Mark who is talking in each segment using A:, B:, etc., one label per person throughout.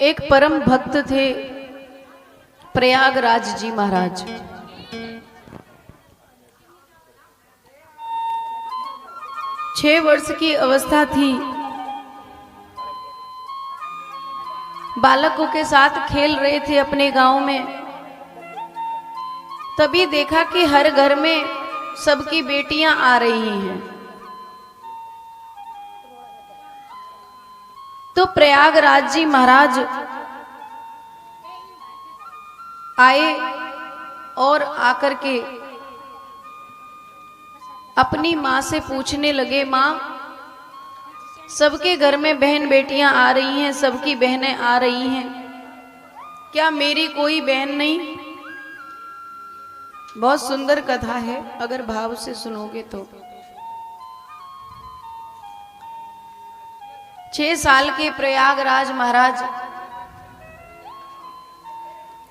A: एक परम भक्त थे प्रयागराज जी महाराज। छह वर्ष की अवस्था थी, बालकों के साथ खेल रहे थे अपने गांव में। तभी देखा कि हर घर में सबकी बेटियां आ रही हैं। तो प्रयागराज जी महाराज आए और आकर के अपनी माँ से पूछने लगे, माँ सबके घर में बहन बेटियां आ रही हैं, सबकी बहनें आ रही हैं, क्या मेरी कोई बहन नहीं? बहुत सुंदर कथा है, अगर भाव से सुनोगे तो। 6 साल के प्रयागराज महाराज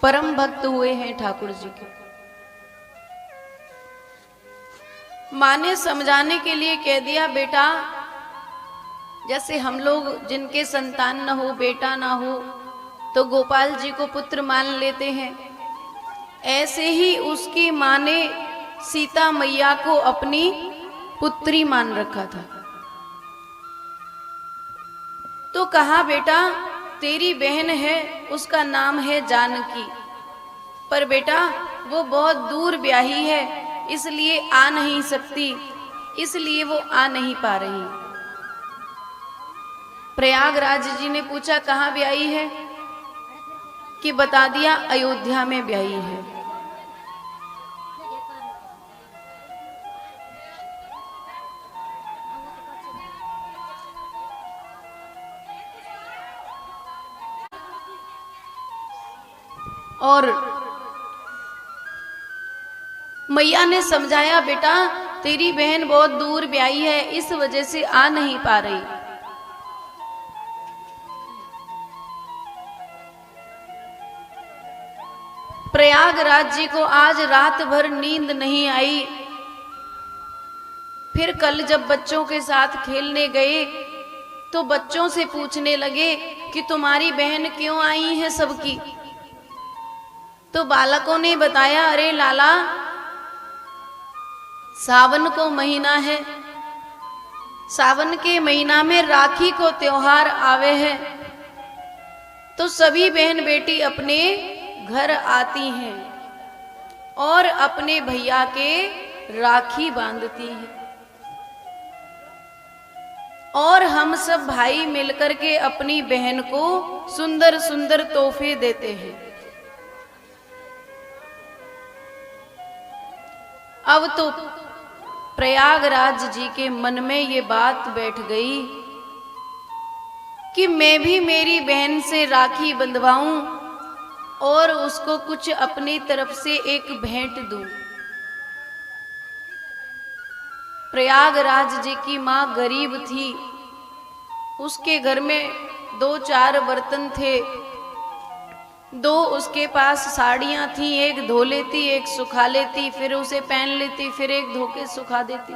A: परम भक्त हुए हैं ठाकुर जी के। माँ ने समझाने के लिए कह दिया, बेटा जैसे हम लोग जिनके संतान न हो, बेटा ना हो, तो गोपाल जी को पुत्र मान लेते हैं, ऐसे ही उसकी माँ ने सीता मैया को अपनी पुत्री मान रखा था। तो कहा, बेटा तेरी बहन है, उसका नाम है जानकी, पर बेटा वो बहुत दूर ब्याही है, इसलिए आ नहीं सकती, इसलिए वो आ नहीं पा रही। प्रयागराज जी ने पूछा, कहाँ ब्याही है? कि बता दिया, अयोध्या में ब्याही है। और मैया ने समझाया, बेटा तेरी बहन बहुत दूर ब्याही है, इस वजह से आ नहीं पा रही। प्रयागराज जी को आज रात भर नींद नहीं आई। फिर कल जब बच्चों के साथ खेलने गए तो बच्चों से पूछने लगे कि तुम्हारी बहन क्यों आई है सबकी? तो बालकों ने बताया, अरे लाला सावन को महीना है, सावन के महीना में राखी को त्योहार आवे है, तो सभी बहन बेटी अपने घर आती हैं और अपने भैया के राखी बांधती हैं, और हम सब भाई मिलकर के अपनी बहन को सुंदर सुंदर तोहफे देते हैं। अब तो प्रयागराज जी के मन में ये बात बैठ गई कि मैं भी मेरी बहन से राखी बंधवाऊं और उसको कुछ अपनी तरफ से एक भेंट दूं। प्रयागराज जी की माँ गरीब थी, उसके घर में 2-4 बर्तन थे, 2 उसके पास साड़ियां थी, एक धो लेती, एक सुखा लेती, फिर उसे पहन लेती, फिर एक धो के सुखा देती।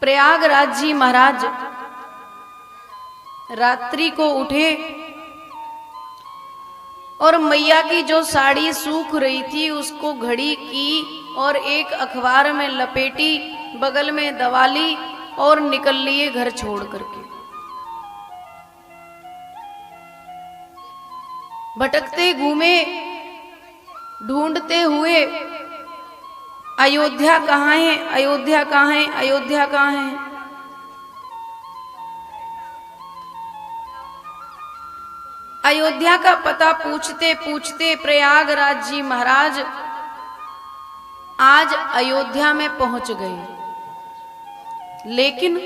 A: प्रयागराज जी महाराज रात्रि को उठे और मैया की जो साड़ी सूख रही थी उसको घड़ी की और एक अखबार में लपेटी, बगल में दबा ली और निकल लिए घर छोड़ करके। भटकते घूमे, ढूंढते हुए, अयोध्या कहाँ है, अयोध्या कहाँ है, अयोध्या कहाँ है। अयोध्या का पता पूछते पूछते प्रयागराज जी महाराज आज अयोध्या में पहुंच गए, लेकिन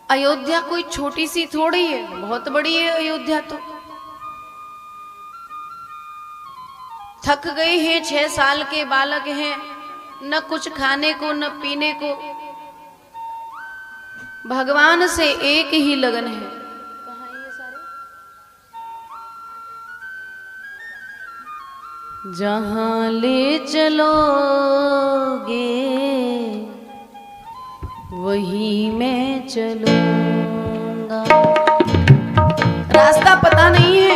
A: अयोध्या कोई छोटी सी थोड़ी है, बहुत बड़ी है अयोध्या। तो थक गए हैं, 6 साल के बालक हैं, न कुछ खाने को न पीने को, भगवान से एक ही लगन है। कहाँ है ये सारे? जहाँ ले चलोगे वही मैं चलूंगा। रास्ता पता नहीं है,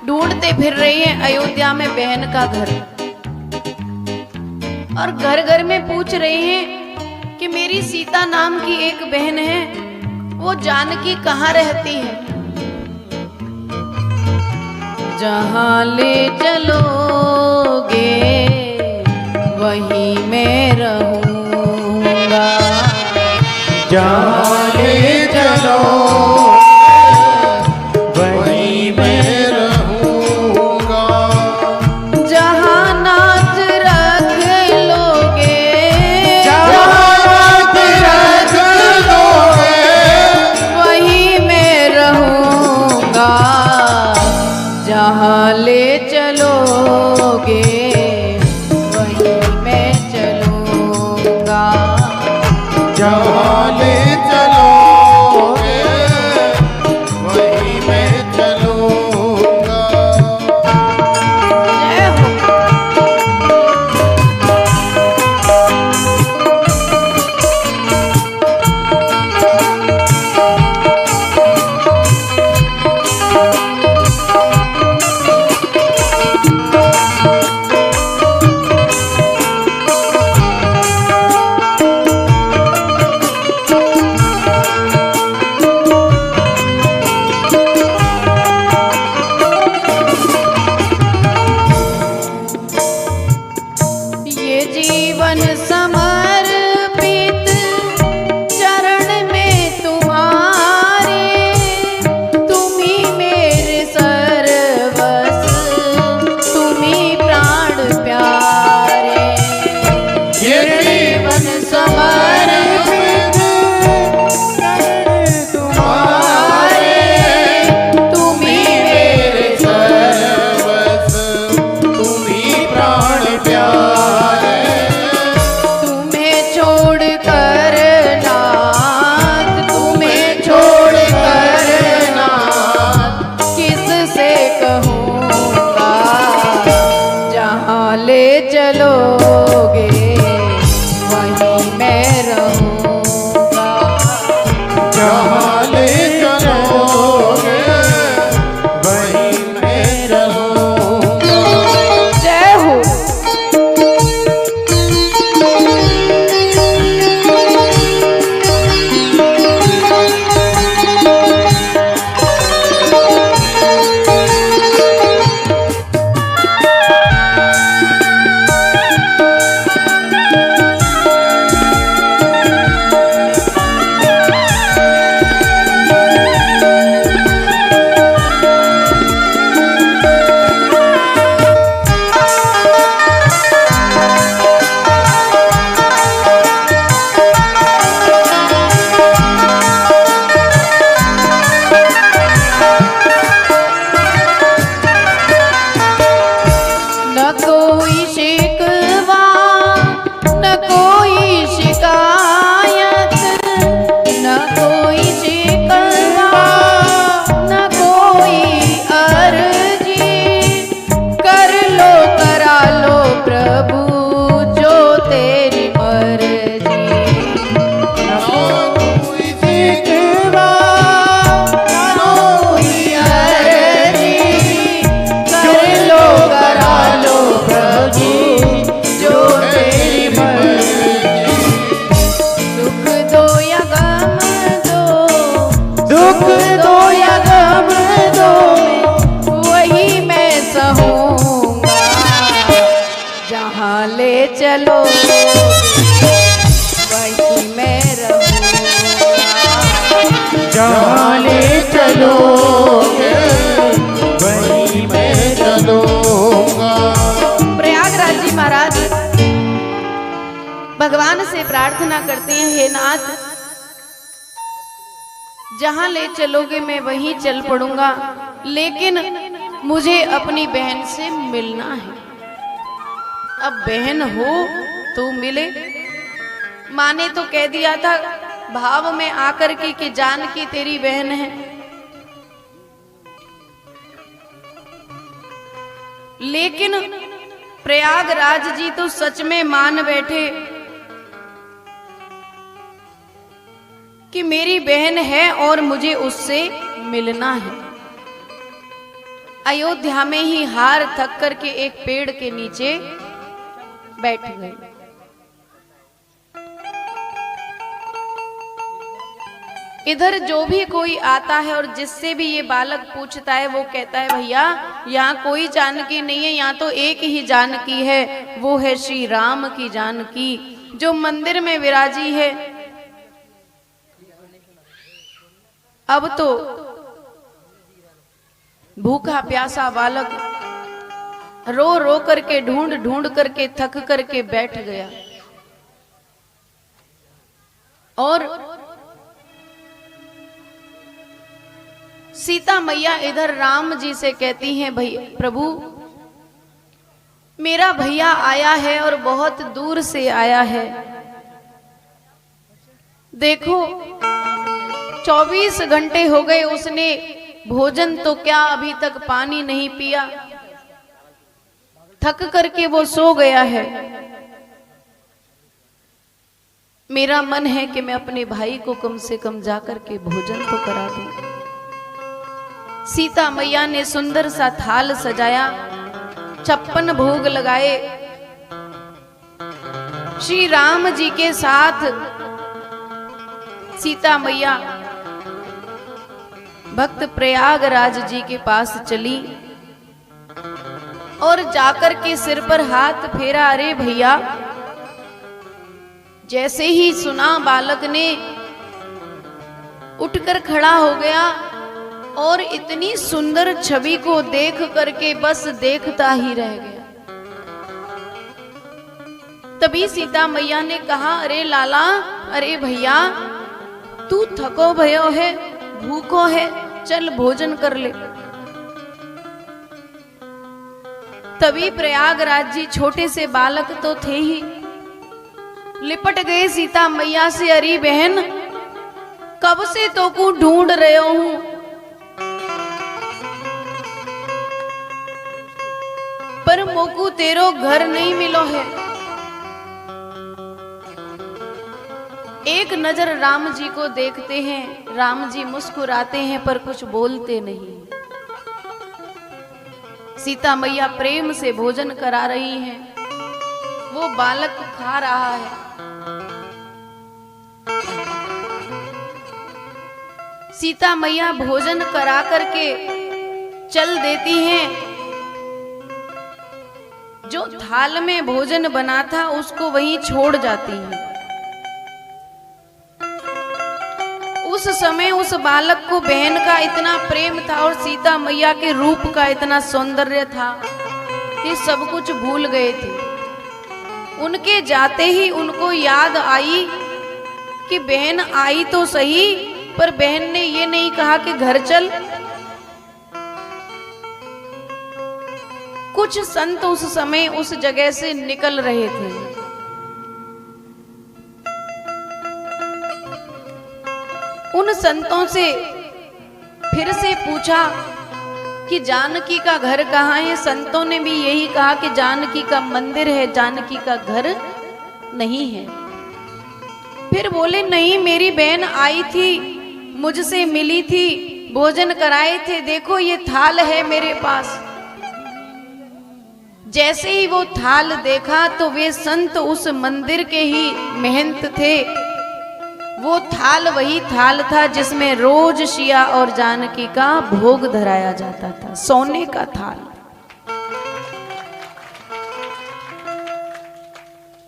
A: ढूंढते फिर रही हैं अयोध्या में बहन का घर, और घर घर में पूछ रही हैं कि मेरी सीता नाम की एक बहन है, वो जानकी कहाँ रहती है। जहाँ ले चलोगे वही मैं रहूंगा।
B: जहाँ ले चलो वही मैं रहूंगा।
A: जहाँ नाथ रख लोगे,
B: जहाँ नाथ रख लोगे
A: वही मैं रहूंगा। जहाँ ले चलोगे वही मैं चलूंगा।
B: जहाँ ले चलोगे वही मैं चलूंगा।
A: जय हो। ये जीवन समर्पित चरण में तुम्हारे, तुम ही मेरे सर्वस्व, तुम ही प्राण प्यारे।
B: ये जीवन समर्पित तुम्हारे,
A: तुम ही मेरे
B: सर्वस्व, तुम ही प्राण प्यारे।
A: तुम्हें छोड़ कर नाथ, तुम्हें छोड़ कर नाथ किससे कहूँगा। जहाँ ले चलोगे वहीं मैं रहूँगा।
B: जहाँ ले चलोगे वही मैं रहूंगा।
A: जय हो। न कोई शिकवा, न कोई शिकायत, न कोई शिकवा, न कोई अर्जी। कर लो करा लो प्रभु जो तेरी मर्जी।
B: न कोई शिकवा, न कोई
A: अर्जी, कर लो करा लो प्रभु जो तेरी मर्जी। सुख दो या गम दो,
B: दुख
A: दो या गम दो, वही मैं सहूँगा। जहाँ ले चलो वही मैं रहूँगा।
B: जहाँ ले चलोगे वही मैं चलूंगा।
A: प्रयागराज जी महाराज भगवान से प्रार्थना करते हैं, हे नाथ जहाँ ले चलोगे मैं वहीं चल पड़ूंगा, लेकिन मुझे अपनी बहन से मिलना है। अब बहन हो तो मिले। माँ ने तो कह दिया था भाव में आकर के कि जानकी तेरी बहन है, लेकिन प्रयागराज जी तो सच में मान बैठे कि मेरी बहन है और मुझे उससे मिलना है। अयोध्या में ही हार थक करके एक पेड़ के नीचे बैठ गए। इधर जो भी कोई आता है और जिससे भी ये बालक पूछता है वो कहता है भैया यहाँ कोई जानकी नहीं है, यहाँ तो एक ही जानकी है, वो है श्री राम की जानकी जो मंदिर में विराजी है। अब तो भूखा प्यासा बालक रो रो करके ढूंढ ढूंढ करके थक करके बैठ गया और सीता मैया इधर राम जी से कहती हैं भैया प्रभु मेरा भैया आया है और बहुत दूर से आया है, देखो 24 घंटे हो गए उसने भोजन तो क्या अभी तक पानी नहीं पिया, थक करके वो सो गया है। मेरा मन है कि मैं अपने भाई को कम से कम जाकर के भोजन तो करा दूं। सीता मैया ने सुंदर सा थाल सजाया, 56 भोग लगाए। श्री राम जी के साथ सीता मैया भक्त प्रयागराज जी के पास चली और जाकर के सिर पर हाथ फेरा। अरे भैया, जैसे ही सुना बालक ने उठकर खड़ा हो गया और इतनी सुंदर छवि को देख करके बस देखता ही रह गया। तभी सीता मैया ने कहा अरे लाला, अरे भैया तू थको भयो है, भूखो है, चल भोजन कर ले। तभी प्रयागराज जी छोटे से बालक तो थे ही, लिपट गए सीता मैया से। अरे बहन कब से तो को ढूंढ रहे हूं, पर मोकू तेरो घर नहीं मिलो है। एक नजर राम जी को देखते हैं, राम जी मुस्कुराते हैं पर कुछ बोलते नहीं। सीता मैया प्रेम से भोजन करा रही हैं, वो बालक खा रहा है। सीता मैया भोजन करा करके चल देती हैं। जो थाल में भोजन बना था उसको वहीं छोड़ जाती हैं। उस समय उस बालक को बहन का इतना प्रेम था और सीता मैया के रूप का इतना सौंदर्य था कि सब कुछ भूल गए थे। उनके जाते ही उनको याद आई कि बहन आई तो सही, पर बहन ने ये नहीं कहा कि घर चल। कुछ संत उस समय उस जगह से निकल रहे थे। उन संतों से फिर से पूछा कि जानकी का घर कहाँ है। संतों ने भी यही कहा कि जानकी का मंदिर है, जानकी का घर नहीं है। फिर बोले नहीं, मेरी बहन आई थी, मुझसे मिली थी, भोजन कराए थे, देखो ये थाल है मेरे पास। जैसे ही वो थाल देखा तो वे संत उस मंदिर के ही महंत थे। वो थाल वही थाल था जिसमें रोज सिया और जानकी का भोग धराया जाता था, सोने का थाल।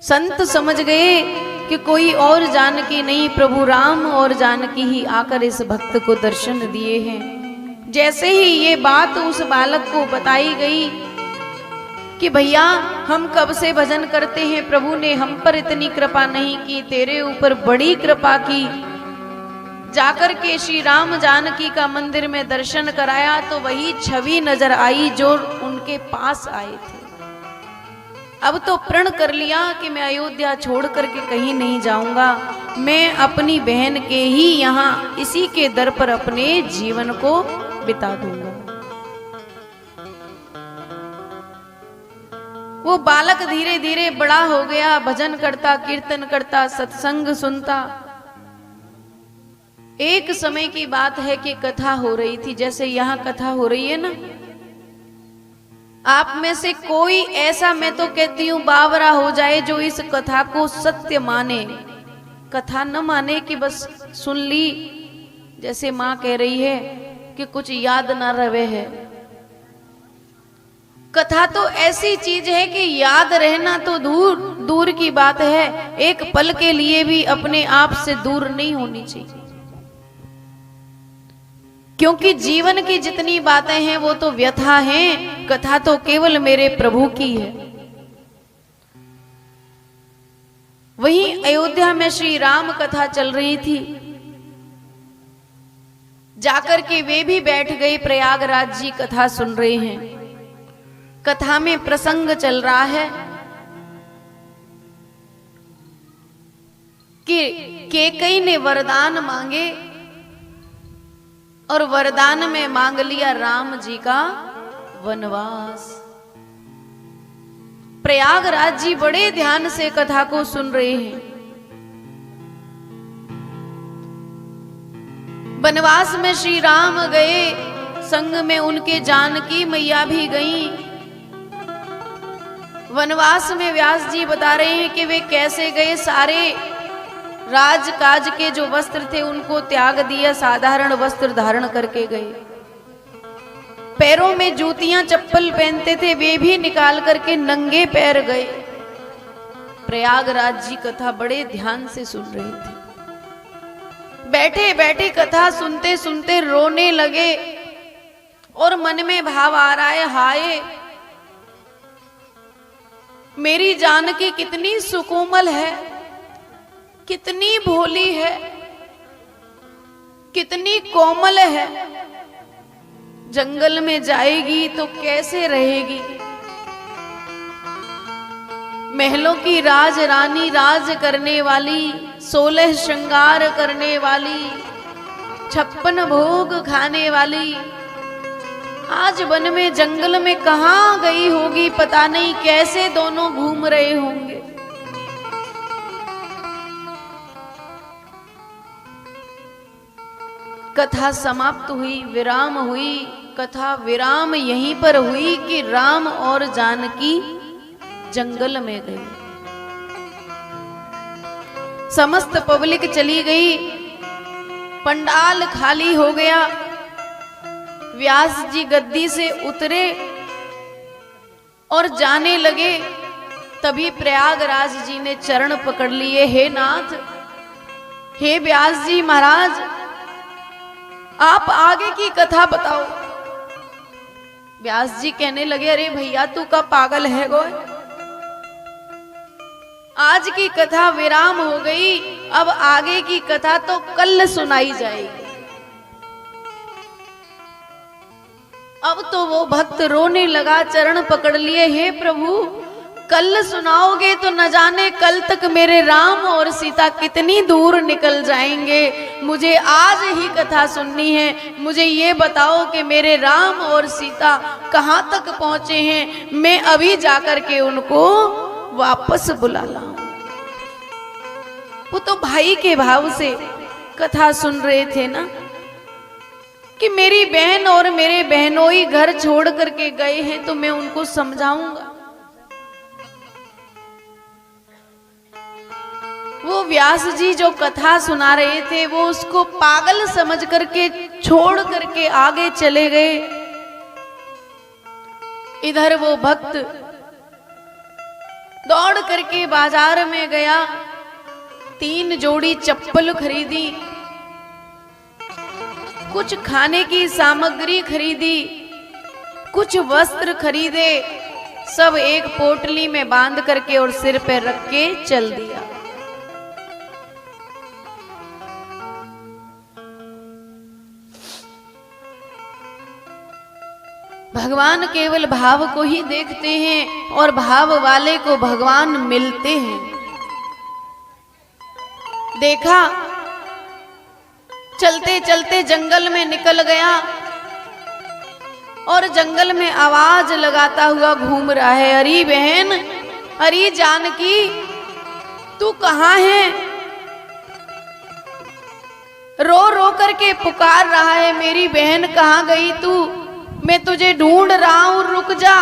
A: संत समझ गए कि कोई और जानकी नहीं, प्रभु राम और जानकी ही आकर इस भक्त को दर्शन दिए हैं। जैसे ही ये बात उस बालक को बताई गई कि भैया हम कब से भजन करते हैं, प्रभु ने हम पर इतनी कृपा नहीं की, तेरे ऊपर बड़ी कृपा की। जाकर के श्री राम जानकी का मंदिर में दर्शन कराया तो वही छवि नजर आई जो उनके पास आए थे। अब तो प्रण कर लिया कि मैं अयोध्या छोड़ करके कहीं नहीं जाऊंगा, मैं अपनी बहन के ही यहाँ इसी के दर पर अपने जीवन को बिता दूंगा। वो बालक धीरे धीरे बड़ा हो गया, भजन करता, कीर्तन करता, सत्संग सुनता। एक समय की बात है कि कथा हो रही थी, जैसे यहां कथा हो रही है ना। आप में से कोई ऐसा, मैं तो कहती हूं, बावरा हो जाए जो इस कथा को सत्य माने, कथा न माने कि बस सुन ली, जैसे मां कह रही है कि कुछ याद ना रहे है। कथा तो ऐसी चीज है कि याद रहना तो दूर दूर की बात है, एक पल के लिए भी अपने आप से दूर नहीं होनी चाहिए। क्योंकि जीवन की जितनी बातें हैं वो तो व्यथा हैं, कथा तो केवल मेरे प्रभु की है। वहीं अयोध्या में श्री राम कथा चल रही थी, जाकर के वे भी बैठ गए, प्रयागराज जी कथा सुन रहे हैं। कथा में प्रसंग चल रहा है कि कैकेयी ने वरदान मांगे और वरदान में मांग लिया राम जी का वनवास। प्रयागराज जी बड़े ध्यान से कथा को सुन रहे हैं। वनवास में श्री राम गए, संग में उनके जानकी मैया भी गईं। वनवास में व्यास जी बता रहे हैं कि वे कैसे गए। सारे राजकाज के जो वस्त्र थे उनको त्याग दिया, साधारण वस्त्र धारण करके गए। पैरों में जूतियां चप्पल पहनते थे वे भी निकाल करके नंगे पैर गए। प्रयागराज जी कथा बड़े ध्यान से सुन रहे थे। बैठे बैठे कथा सुनते सुनते रोने लगे और मन में भाव आ रहा है, हाय मेरी जानकी कितनी सुकोमल है, कितनी भोली है, कितनी कोमल है। जंगल में जाएगी तो कैसे रहेगी। महलों की राज रानी, राज करने वाली, 16 श्रृंगार करने वाली, 56 भोग खाने वाली, आज वन में जंगल में कहां गई होगी पता नहीं, कैसे दोनों घूम रहे होंगे। कथा समाप्त हुई, विराम हुई। कथा विराम यहीं पर हुई कि राम और जानकी जंगल में गए। समस्त पब्लिक चली गई, पंडाल खाली हो गया। व्यास जी गद्दी से उतरे और जाने लगे, तभी प्रयागराज जी ने चरण पकड़ लिए। हे नाथ, हे व्यास जी महाराज, आप आगे की कथा बताओ। व्यास जी कहने लगे, अरे भैया तू का पागल है गो, आज की कथा विराम हो गई, अब आगे की कथा तो कल सुनाई जाएगी। अब तो वो भक्त रोने लगा, चरण पकड़ लिए, हे प्रभु कल सुनाओगे तो न जाने कल तक मेरे राम और सीता कितनी दूर निकल जाएंगे। मुझे आज ही कथा सुननी है। मुझे ये बताओ कि मेरे राम और सीता कहाँ तक पहुंचे हैं, मैं अभी जाकर के उनको वापस बुला लाऊं। वो तो भाई के भाव से कथा सुन रहे थे ना, कि मेरी बहन और मेरे बहनोई घर छोड़ करके गए हैं तो मैं उनको समझाऊंगा। वो व्यास जी जो कथा सुना रहे थे वो उसको पागल समझ करके छोड़ करके आगे चले गए। इधर वो भक्त दौड़ करके बाजार में गया, 3 जोड़ी चप्पल खरीदी, कुछ खाने की सामग्री खरीदी, कुछ वस्त्र खरीदे, सब एक पोटली में बांध करके और सिर पे रख के चल दिया। भगवान केवल भाव को ही देखते हैं और भाव वाले को भगवान मिलते हैं। देखा, चलते चलते जंगल में निकल गया। और जंगल में आवाज लगाता हुआ घूम रहा है, अरे बहन, अरे जानकी, तू कहाँ है? रो रो करके पुकार रहा है, मेरी बहन कहाँ गई तू? मैं तुझे ढूंढ रहा हूं, रुक जा।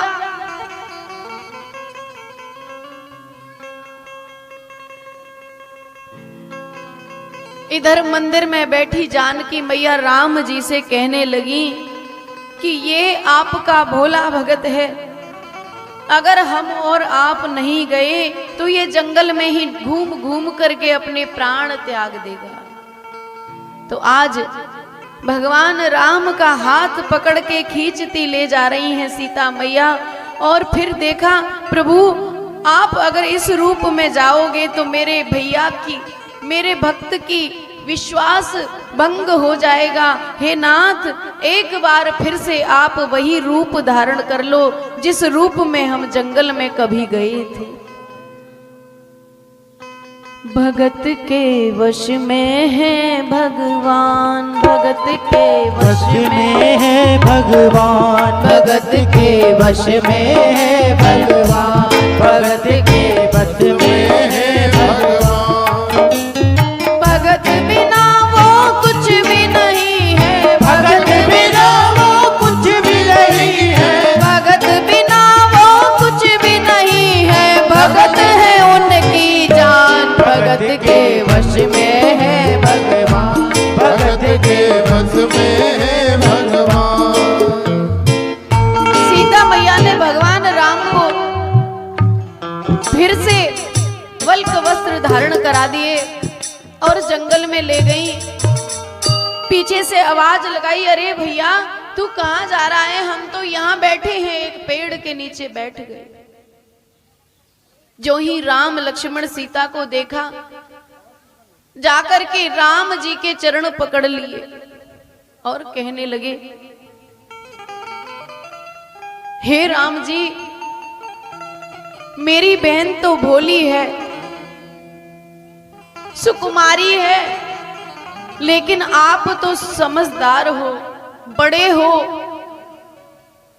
A: इधर मंदिर में बैठी जानकी मैया राम जी से कहने लगी कि ये आपका भोला भगत है, अगर हम और आप नहीं गए तो ये जंगल में ही घूम घूम करके अपने प्राण त्याग देगा। तो आज भगवान राम का हाथ पकड़ के खींचती ले जा रही हैं सीता मैया, और फिर देखा प्रभु आप अगर इस रूप में जाओगे तो मेरे भैया की, मेरे भक्त की विश्वास भंग हो जाएगा। हे नाथ, एक बार फिर से आप वही रूप धारण कर लो जिस रूप में हम जंगल में कभी गए थे। भगत के वश में है भगवान, भगत के वश में है भगवान, भगत के वश में है भगवान, भगत के वश में है भगवान। भगत बिना वो कुछ भी नहीं है, भगत बिना वो कुछ भी नहीं है, भगत बिना वो कुछ भी नहीं है, भगत है उनकी जान, भगत के वश में है भगवान,
B: भगत के वश में है भगवान।
A: सीता मैया ने भगवान राम को फिर से वल्क वस्त्र धारण करा दिए और जंगल में ले गई। पीछे से आवाज लगाई, अरे भैया तू कहाँ जा रहा है? हम तो यहाँ बैठे हैं, एक पेड़ के नीचे बैठ गए। जो ही राम लक्ष्मण सीता को देखा, जाकर के राम जी के चरण पकड़ लिए और कहने लगे, हे राम जी, मेरी बहन तो भोली है, सुकुमारी है, लेकिन आप तो समझदार हो, बड़े हो,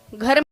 A: घर